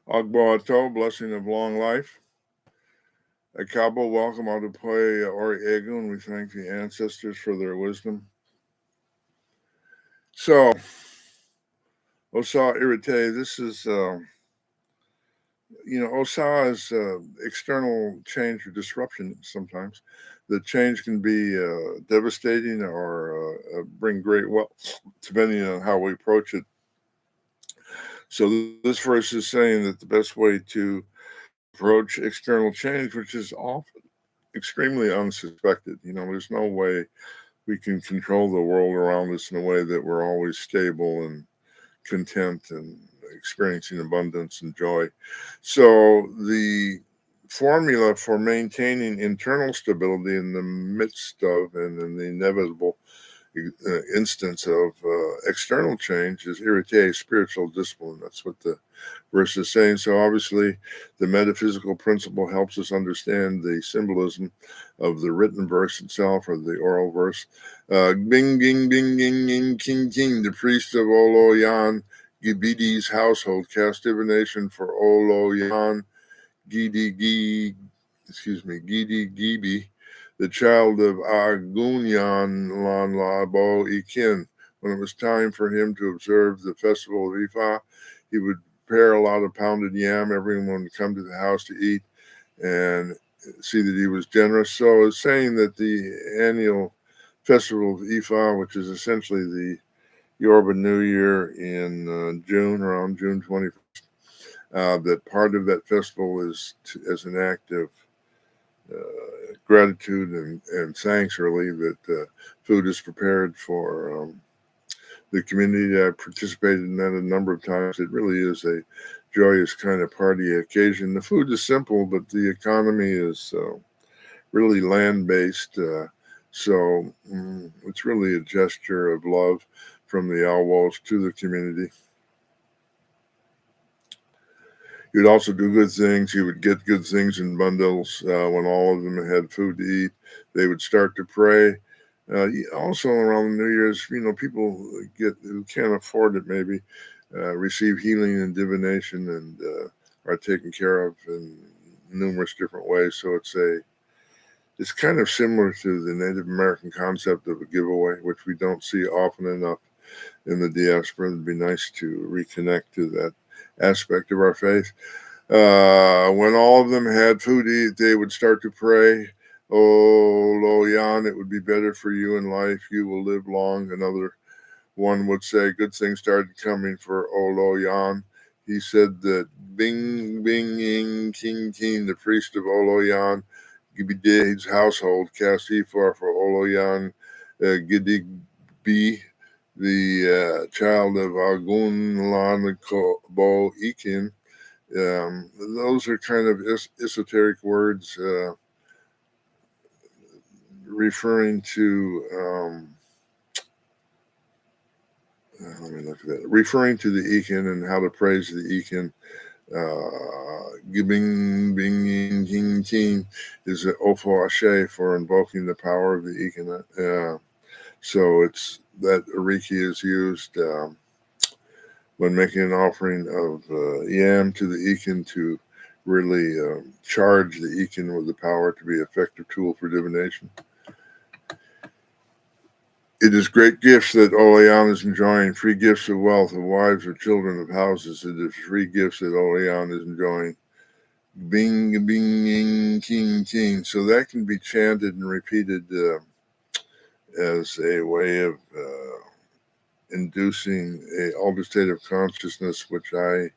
Agboato, blessing of long life. Akabo, welcome out to play Ori Egu, and we thank the ancestors for their wisdom. So, Osa Irete, this is, Osa is external change or disruption sometimes. The change can be devastating or bring great wealth, depending on how we approach it. So, this verse is saying that the best way to approach external change, which is often extremely unsuspected. There's no way we can control the world around us in a way that we're always stable and content and experiencing abundance and joy. So the formula for maintaining internal stability in the midst of and in the inevitable instance of external change is irrite, spiritual discipline. That's what the verse is saying. So obviously, the metaphysical principle helps us understand the symbolism of the written verse itself or the oral verse. Bing, bing, bing, bing, bing, king, king, the priest of Oloyan, Gibidi's household, cast divination for Oloyan, Gidi Gibi, the child of Agunyan Lan Labo Ikin. When it was time for him to observe the festival of Ifa, he would prepare a lot of pounded yam. Everyone would come to the house to eat and see that he was generous. So it's saying that the annual festival of Ifa, which is essentially the Yoruba New Year in June, around June 21st, that part of that festival is as an act of gratitude and thanks, really, that food is prepared for the community. I participated in that a number of times. It really is a joyous kind of party occasion. The food is simple, but the economy is really land-based. So it's really a gesture of love from the Alwals to the community. You'd also do good things. You would get good things in bundles. When all of them had food to eat, they would start to pray. Also around New Year's, people who can't afford it maybe receive healing and divination and are taken care of in numerous different ways. So it's kind of similar to the Native American concept of a giveaway, which we don't see often enough in the diaspora. It'd be nice to reconnect to that aspect of our faith. When all of them had food to eat, they would start to pray, "Oh, Loyan, it would be better for you in life. You will live long." Another one would say, good things started coming for Oloyan. He said that Bing, Bing, Ying, King, King, the priest of Oloyan, Gibide's household, cast Ephar for Oloyan, Gidig B, the child of Agun Lan Bo Ikin. Those are kind of esoteric words referring to let me look at that. Referring to the Ikin and how to praise the Ikin. Gibing Bing King King is an Ofo Ashe for invoking the power of the Ikin. So it's that Ariki is used when making an offering of yam to the Ikin to really charge the Ikin with the power to be an effective tool for divination. It is great gifts that Olean is enjoying, free gifts of wealth, of wives, or children, of houses. It is free gifts that Olean is enjoying. Bing, bing, ing, king, king. So that can be chanted and repeated as a way of inducing an altered state of consciousness, which I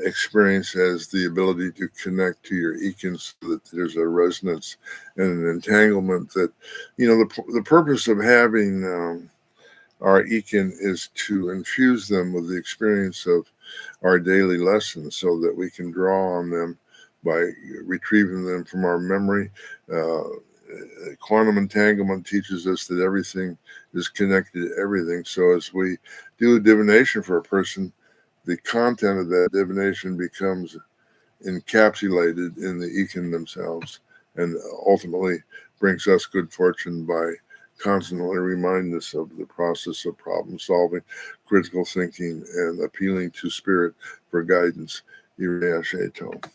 experience as the ability to connect to your Ikin so that there's a resonance and an entanglement that, the purpose of having our Ikin is to infuse them with the experience of our daily lessons so that we can draw on them by retrieving them from our memory. Quantum entanglement teaches us that everything is connected to everything. So as we do a divination for a person, the content of that divination becomes encapsulated in the Ikin themselves and ultimately brings us good fortune by constantly remind us of the process of problem solving, critical thinking, and appealing to spirit for guidance. Irete.